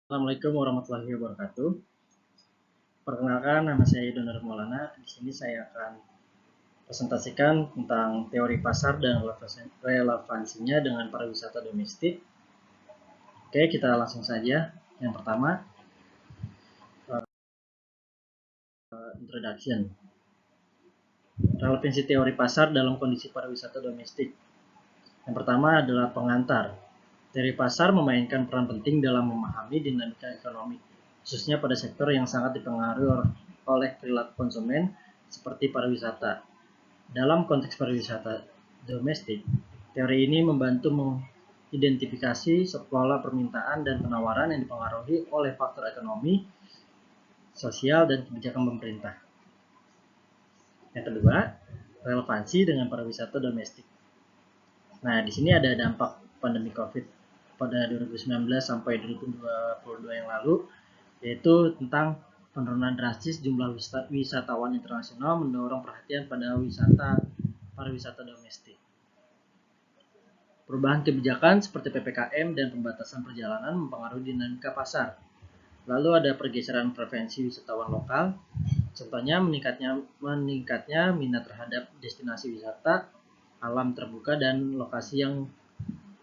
Assalamualaikum warahmatullahi wabarakatuh. Perkenalkan, nama saya Donar Maulana. Di sini saya akan presentasikan tentang teori pasar dan relevansinya dengan pariwisata domestik. Oke, kita langsung saja. Yang pertama, introduction. Relevansi teori pasar dalam kondisi pariwisata domestik. Yang pertama adalah pengantar. Teori pasar memainkan peran penting dalam memahami dinamika ekonomi, khususnya pada sektor yang sangat dipengaruhi oleh perilaku konsumen seperti pariwisata. Dalam konteks pariwisata domestik, teori ini membantu mengidentifikasi pola permintaan dan penawaran yang dipengaruhi oleh faktor ekonomi, sosial, dan kebijakan pemerintah. Yang kedua, relevansi dengan pariwisata domestik. Nah, di sini ada dampak pandemi COVID pada 2019 sampai 2022 yang lalu, yaitu tentang penurunan drastis jumlah wisatawan internasional mendorong perhatian pada pariwisata domestik. Perubahan kebijakan seperti PPKM dan pembatasan perjalanan mempengaruhi dinamika pasar. Lalu ada pergeseran preferensi wisatawan lokal, contohnya meningkatnya minat terhadap destinasi wisata, alam terbuka, dan lokasi yang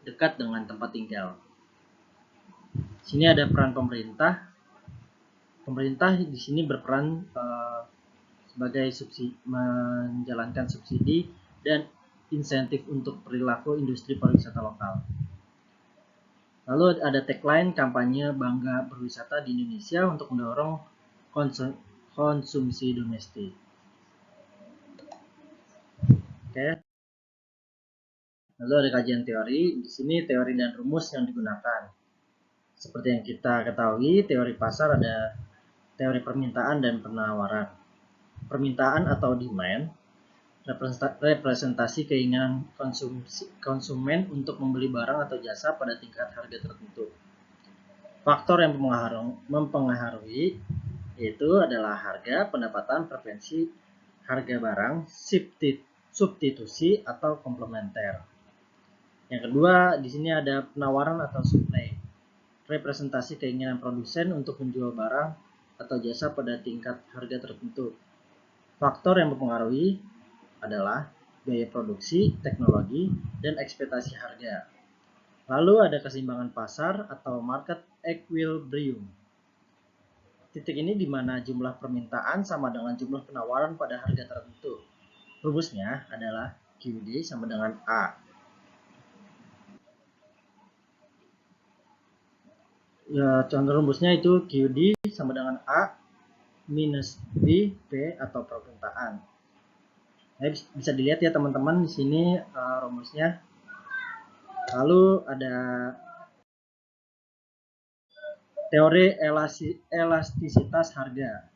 dekat dengan tempat tinggal. Sini ada peran pemerintah. Pemerintah di sini berperan sebagai menjalankan subsidi dan insentif untuk perilaku industri pariwisata lokal. Lalu ada tagline kampanye Bangga Berwisata di Indonesia untuk mendorong konsumsi domestik. Oke. Lalu ada kajian teori. Di sini teori dan rumus yang digunakan. Seperti yang kita ketahui, teori pasar ada teori permintaan dan penawaran. Permintaan atau demand representasi keinginan konsumen untuk membeli barang atau jasa pada tingkat harga tertentu. Faktor yang mempengaruhi yaitu adalah harga, pendapatan, preferensi, harga barang, substitusi atau komplementer. Yang kedua, di sini ada penawaran atau supply. Representasi keinginan produsen untuk menjual barang atau jasa pada tingkat harga tertentu. Faktor yang mempengaruhi adalah biaya produksi, teknologi, dan ekspektasi harga. Lalu ada keseimbangan pasar atau market equilibrium. Titik ini di mana jumlah permintaan sama dengan jumlah penawaran pada harga tertentu. Rumusnya adalah QD sama dengan A. Ya, contoh rumusnya itu QD sama dengan A minus B, P atau permintaan. Nah, bisa dilihat ya teman-teman di sini rumusnya. Lalu ada teori elastisitas harga.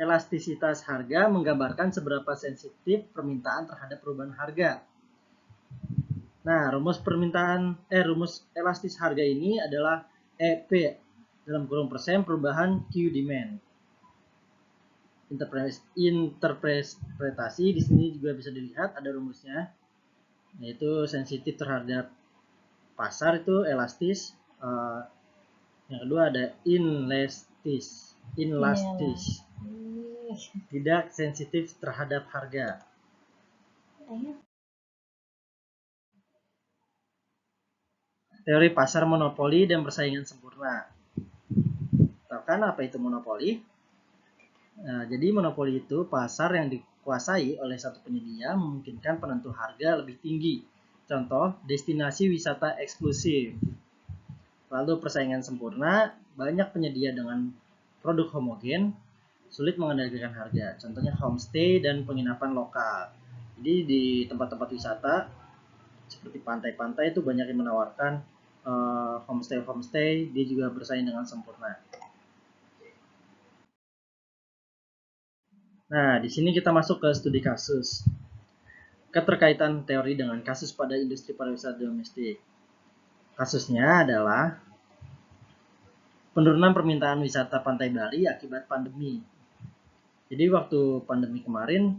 Elastisitas harga menggambarkan seberapa sensitif permintaan terhadap perubahan harga. Nah, rumus elastis harga ini adalah EP dalam kurung persen perubahan Q demand. Interpretasi di sini juga bisa dilihat ada rumusnya, yaitu sensitif terhadap pasar itu elastis. Yang kedua ada inelastis, tidak sensitif terhadap harga. Teori pasar monopoli dan persaingan sempurna. Tahu kan apa itu monopoli? Nah, jadi monopoli itu pasar yang dikuasai oleh satu penyedia memungkinkan penentu harga lebih tinggi. Contoh, destinasi wisata eksklusif. Lalu persaingan sempurna, banyak penyedia dengan produk homogen, sulit mengendalikan harga. Contohnya homestay dan penginapan lokal. Jadi di tempat-tempat wisata seperti pantai-pantai itu banyak yang menawarkan homestay, dia juga bersaing dengan sempurna. Nah, di sini kita masuk ke studi kasus. Keterkaitan teori dengan kasus pada industri pariwisata domestik. Kasusnya adalah penurunan permintaan wisata pantai Bali akibat pandemi. Jadi waktu pandemi kemarin,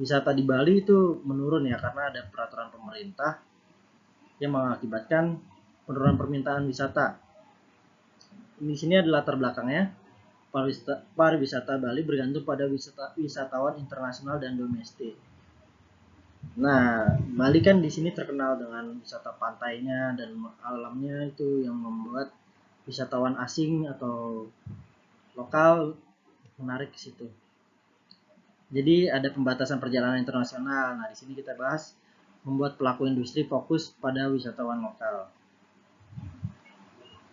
wisata di Bali itu menurun ya karena ada peraturan pemerintah yang mengakibatkan penurunan permintaan wisata. Di sini adalah latar belakangnya. Pariwisata Bali bergantung pada wisatawan internasional dan domestik. Nah, Bali kan di sini terkenal dengan wisata pantainya dan alamnya itu yang membuat wisatawan asing atau lokal menarik ke situ. Jadi ada pembatasan perjalanan internasional. Nah, di sini kita bahas membuat pelaku industri fokus pada wisatawan lokal.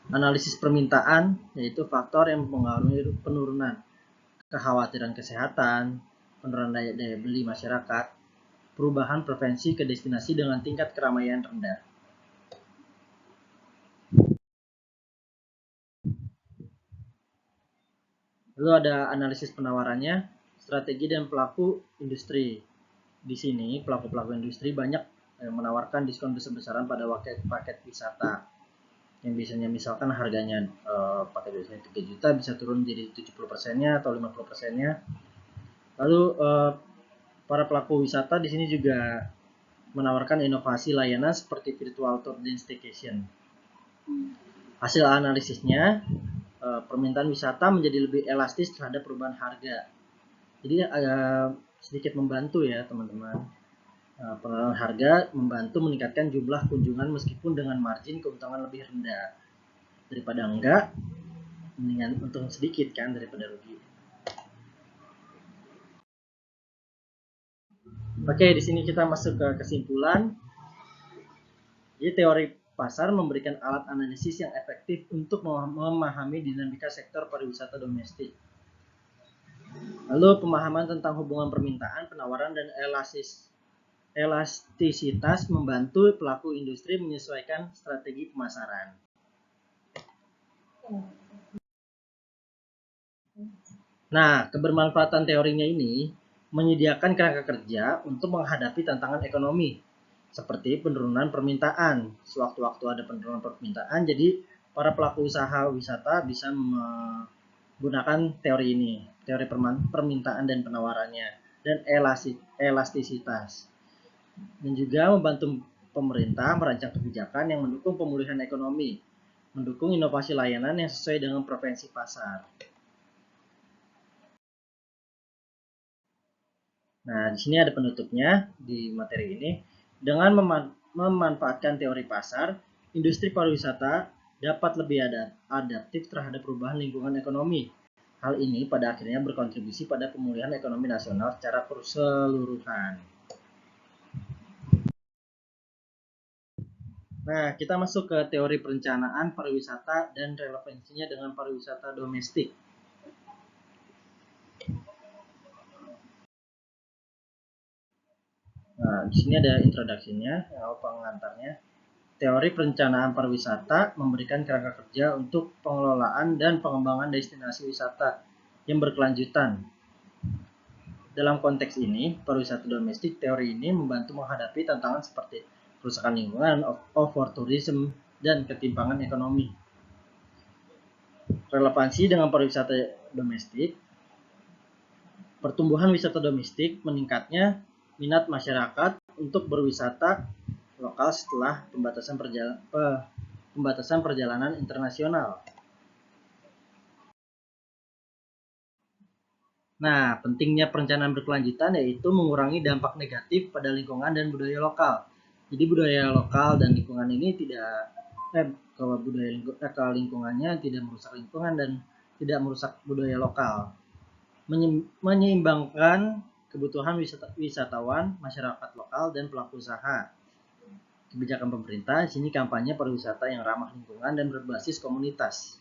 Analisis permintaan yaitu faktor yang mempengaruhi penurunan kekhawatiran kesehatan, penurunan daya beli masyarakat, perubahan preferensi ke destinasi dengan tingkat keramaian rendah. Lalu ada analisis penawarannya, strategi dan pelaku industri. Di sini pelaku-pelaku industri banyak menawarkan diskon besar-besaran pada paket wisata. Yang biasanya misalkan harganya paket biasanya 3 juta bisa turun jadi 70%-nya atau 50%-nya. Lalu para pelaku wisata di sini juga menawarkan inovasi layanan seperti virtual tour dan staycation. Hasil analisisnya, permintaan wisata menjadi lebih elastis terhadap perubahan harga. Jadi sedikit membantu ya teman-teman. Penurunan harga membantu meningkatkan jumlah kunjungan meskipun dengan margin keuntungan lebih rendah. Daripada enggak, mendingan untung sedikit kan daripada rugi. Oke, di sini kita masuk ke kesimpulan. Jadi teori pasar memberikan alat analisis yang efektif untuk memahami dinamika sektor pariwisata domestik. Lalu pemahaman tentang hubungan permintaan, penawaran, dan elastisitas membantu pelaku industri menyesuaikan strategi pemasaran. Nah, kebermanfaatan teorinya ini menyediakan kerangka kerja untuk menghadapi tantangan ekonomi seperti penurunan permintaan. Sewaktu-waktu ada penurunan permintaan, jadi para pelaku usaha wisata bisa menggunakan teori ini, teori permintaan dan penawarannya, dan elastisitas. Dan juga membantu pemerintah merancang kebijakan yang mendukung pemulihan ekonomi, mendukung inovasi layanan yang sesuai dengan preferensi pasar. Nah, di sini ada penutupnya di materi ini. Dengan memanfaatkan teori pasar, industri pariwisata dapat lebih adaptif terhadap perubahan lingkungan ekonomi. Hal ini pada akhirnya berkontribusi pada pemulihan ekonomi nasional secara keseluruhan. Nah, kita masuk ke teori perencanaan pariwisata dan relevansinya dengan pariwisata domestik. Nah, di sini ada introduksinya, pengantarnya. Teori perencanaan pariwisata memberikan kerangka kerja untuk pengelolaan dan pengembangan destinasi wisata yang berkelanjutan. Dalam konteks ini, pariwisata domestik, teori ini membantu menghadapi tantangan seperti kerusakan lingkungan, overtourism, dan ketimpangan ekonomi. Relevansi dengan pariwisata domestik, pertumbuhan wisata domestik, meningkatnya minat masyarakat untuk berwisata lokal setelah pembatasan perjalanan internasional. Nah, pentingnya perencanaan berkelanjutan yaitu mengurangi dampak negatif pada lingkungan dan budaya lokal. Jadi budaya lokal dan lingkungan ini kalau lingkungannya tidak merusak lingkungan dan tidak merusak budaya lokal. Menyeimbangkan kebutuhan wisatawan, masyarakat lokal, dan pelaku usaha. Kebijakan pemerintah, di sini kampanye pariwisata yang ramah lingkungan dan berbasis komunitas.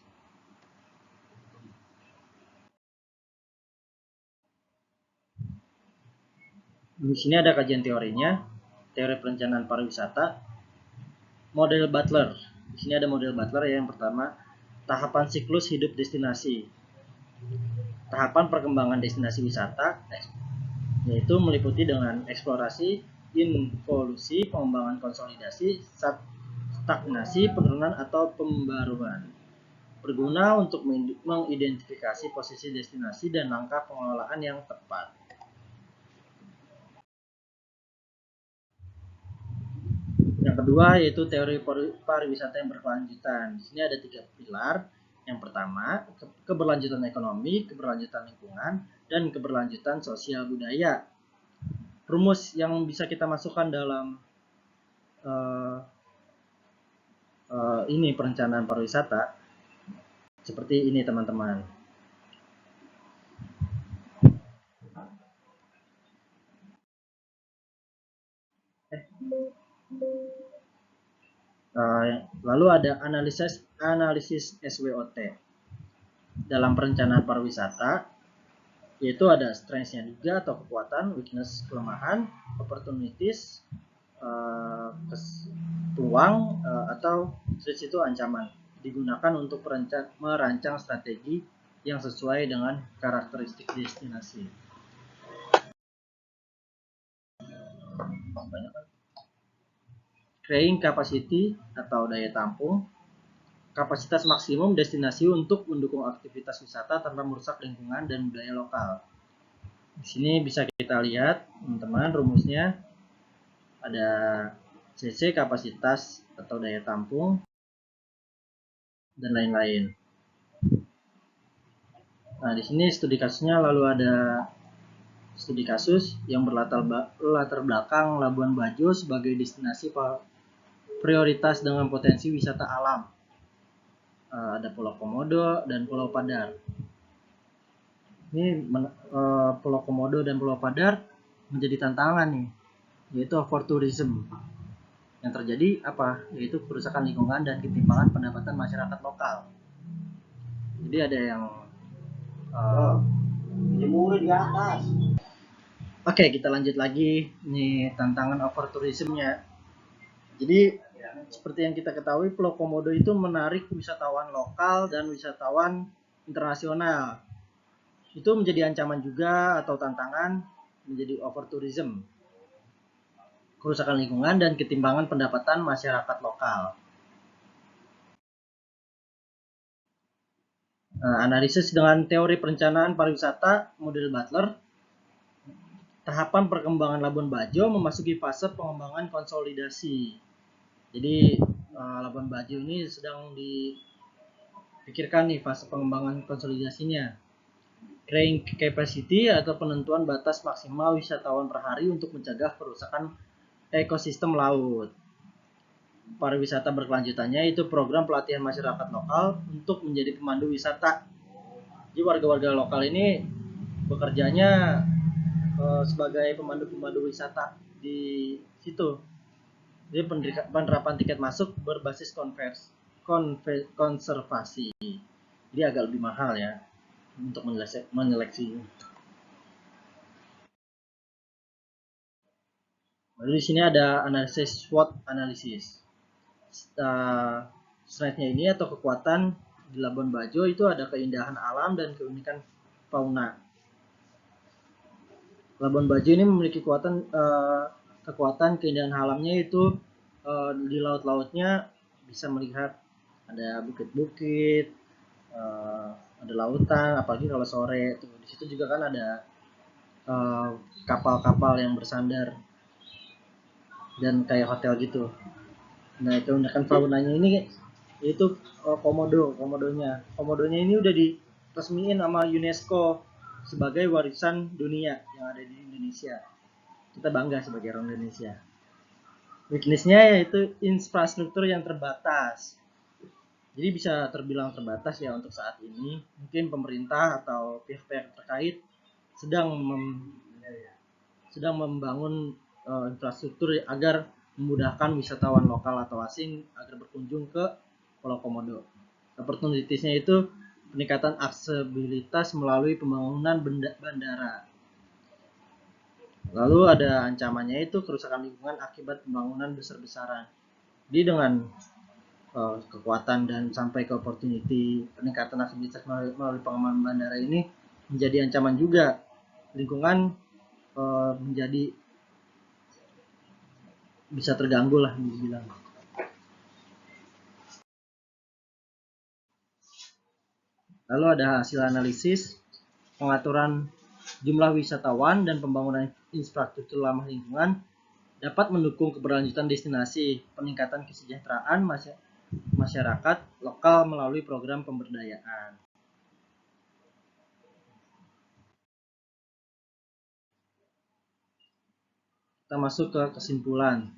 Di sini ada kajian teorinya, teori perencanaan pariwisata, model Butler. Di sini ada model Butler yang pertama, tahapan siklus hidup destinasi. Tahapan perkembangan destinasi wisata, yaitu meliputi dengan eksplorasi, involusi, pengembangan konsolidasi, stagnasi, penurunan atau pembaruan. Berguna untuk mengidentifikasi posisi destinasi dan langkah pengelolaan yang tepat. Yang kedua yaitu teori pariwisata yang berkelanjutan. Di sini ada 3 pilar. Yang pertama, keberlanjutan ekonomi, keberlanjutan lingkungan, dan keberlanjutan sosial budaya. Rumus yang bisa kita masukkan dalam ini perencanaan pariwisata seperti ini, teman-teman. Lalu ada analisis SWOT dalam perencanaan pariwisata, yaitu ada strength-nya juga atau kekuatan, weakness kelemahan, opportunities peluang, atau threats itu ancaman. Digunakan untuk merancang strategi yang sesuai dengan karakteristik destinasi. Carrying capacity atau daya tampung, kapasitas maksimum destinasi untuk mendukung aktivitas wisata tanpa merusak lingkungan dan budaya lokal. Di sini bisa kita lihat, teman-teman, rumusnya ada CC, kapasitas atau daya tampung, dan lain-lain. Nah, di sini studi kasusnya, lalu ada studi kasus yang berlatar belakang Labuan Bajo sebagai destinasi prioritas dengan potensi wisata alam. Ada Pulau Komodo dan Pulau Padar. Ini Pulau Komodo dan Pulau Padar menjadi tantangan nih, yaitu overtourism. Yang terjadi apa? Yaitu kerusakan lingkungan dan ketimpangan pendapatan masyarakat lokal. Jadi ada yang di atas. Oke, kita lanjut lagi nih tantangan overtourismnya. Jadi seperti yang kita ketahui, Pulau Komodo itu menarik wisatawan lokal dan wisatawan internasional. Itu menjadi ancaman juga atau tantangan menjadi overtourism, kerusakan lingkungan dan ketimpangan pendapatan masyarakat lokal. Analisis dengan teori perencanaan pariwisata model Butler. Tahapan perkembangan Labuan Bajo memasuki fase pengembangan konsolidasi. Jadi Labuan Bajo ini sedang dipikirkan nih fase pengembangan konsolidasinya. Carrying capacity atau penentuan batas maksimal wisatawan per hari untuk mencegah kerusakan ekosistem laut. Pariwisata berkelanjutannya itu program pelatihan masyarakat lokal untuk menjadi pemandu wisata. Jadi warga-warga lokal ini bekerjanya sebagai pemandu-pemandu wisata di situ. Jadi penerapan tiket masuk berbasis konservasi. Jadi agak lebih mahal ya untuk menyeleksi. Lalu di sini ada analisis SWOT analisis. Slide-nya ini atau kekuatan di Labuan Bajo itu ada keindahan alam dan keunikan fauna. Labuan Bajo ini memiliki kekuatan keindahan alamnya itu di laut-lautnya bisa melihat ada bukit-bukit, ada lautan, apalagi kalau sore tuh di situ juga kan ada kapal-kapal yang bersandar dan kayak hotel gitu. Nah, keunikan faunanya ini yaitu komodonya ini udah diresmiin sama UNESCO sebagai warisan dunia yang ada di Indonesia. Kita bangga sebagai orang Indonesia. Weakness-nya yaitu infrastruktur yang terbatas. Jadi bisa terbilang terbatas ya untuk saat ini. Mungkin pemerintah atau pihak-pihak terkait sedang membangun infrastruktur agar memudahkan wisatawan lokal atau asing agar berkunjung ke Pulau Komodo. Opportunities-nya itu peningkatan aksesibilitas melalui pembangunan bandara. Lalu ada ancamannya itu kerusakan lingkungan akibat pembangunan besar-besaran. Jadi dengan kekuatan dan sampai ke opportunity peningkatan aksesibilitas melalui pengembangan bandara ini menjadi ancaman juga. Lingkungan menjadi bisa terganggu lah dibilang. Lalu ada hasil analisis pengaturan jumlah wisatawan dan pembangunan infrastruktur ramah lingkungan dapat mendukung keberlanjutan destinasi, peningkatan kesejahteraan masyarakat lokal melalui program pemberdayaan. Kita masuk ke kesimpulan.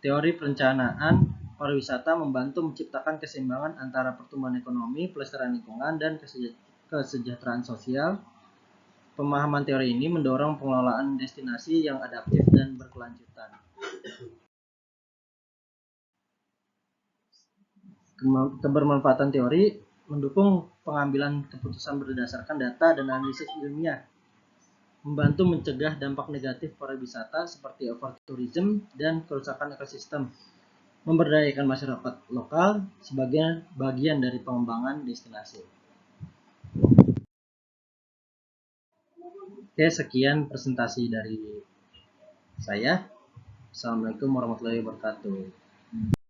Teori perencanaan pariwisata membantu menciptakan keseimbangan antara pertumbuhan ekonomi, pelestarian lingkungan, dan kesejahteraan sosial. Pemahaman teori ini mendorong pengelolaan destinasi yang adaptif dan berkelanjutan. Kebermanfaatan teori mendukung pengambilan keputusan berdasarkan data dan analisis ilmiah, membantu mencegah dampak negatif pariwisata seperti overtourism dan kerusakan ekosistem, memberdayakan masyarakat lokal sebagai bagian dari pengembangan destinasi. Oke, sekian presentasi dari saya. Assalamualaikum warahmatullahi wabarakatuh.